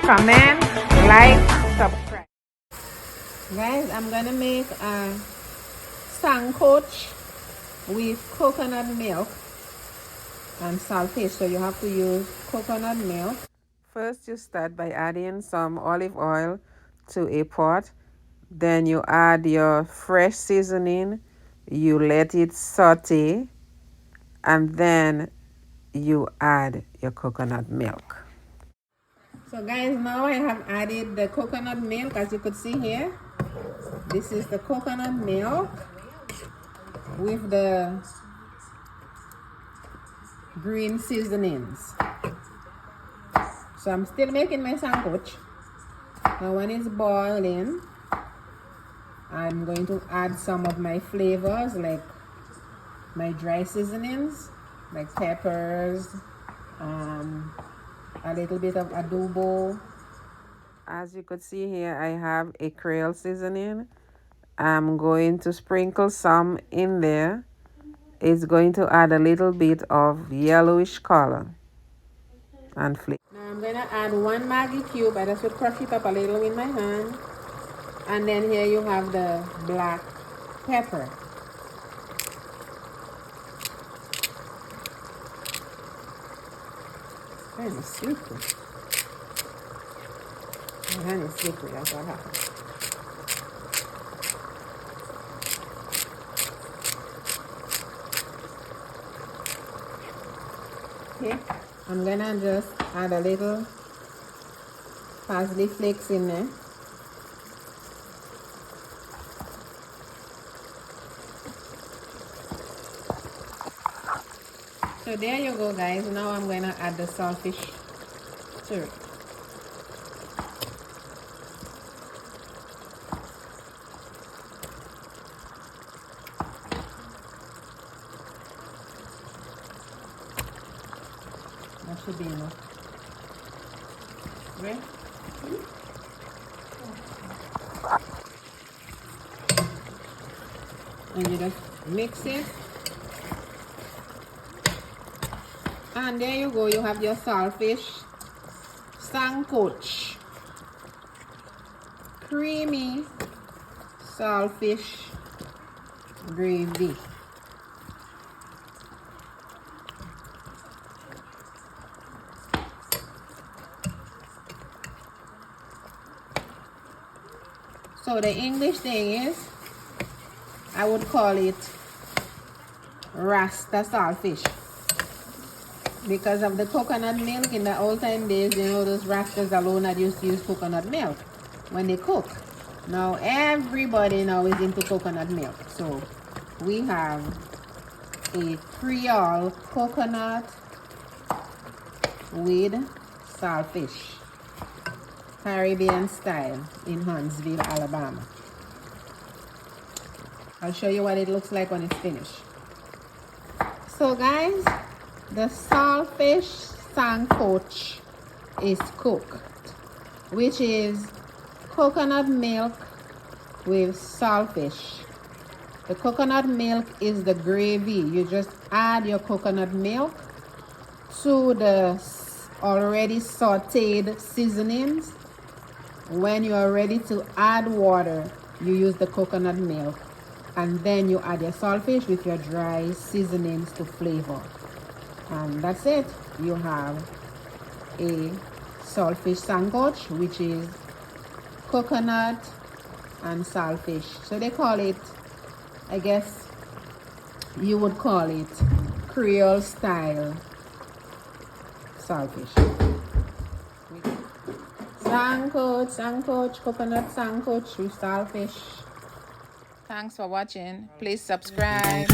Comment, like, subscribe. Guys, I'm gonna make a sandwich with coconut milk and saltfish, so you have to use coconut milk. First, you start by adding some olive oil to a pot. Then you add your fresh seasoning, you let it saute, and then you add your coconut milk. So guys, now I have added the coconut milk. As you could see here, this is the coconut milk with the green seasonings. So I'm still making my sandwich. Now when it's boiling, I'm going to add some of my flavors, like my dry seasonings, like peppers, a little bit of adobo. As you could see here, I have a Creole seasoning. I'm going to sprinkle some in there. It's going to add a little bit of yellowish color and flavor. Now I'm going to add one Maggi cube. I just will crush it up a little with my hand. And then here you have the black pepper. Kind of slippery. Kind of slippery, that's what happens. Okay, I'm gonna just add a little parsley flakes in there. So there you go, guys. Now I'm gonna add the saltfish to it. That should be enough. Right? And you just mix it. And there you go, you have your saltfish sandwich. Creamy saltfish gravy. So the English thing is, I would call it Rasta saltfish. Because of the coconut milk in the old time days, you know, those Rastas alone that used to use coconut milk when they cook. Now everybody now is into coconut milk. So we have a Creole coconut with saltfish, Caribbean style, in Huntsville, Alabama. I'll show you what it looks like when it's finished. So guys, the saltfish sandwich is cooked, which is coconut milk with saltfish. The coconut milk is the gravy. You just add your coconut milk to the already sauteed seasonings. When you are ready to add water, you use the coconut milk, and then you add your saltfish with your dry seasonings to flavor. And that's it. You have a saltfish sandwich, which is coconut and saltfish. So they call it, I guess you would call it Creole style saltfish. Sandwich, coconut sandwich with saltfish. Thanks for watching. Please subscribe.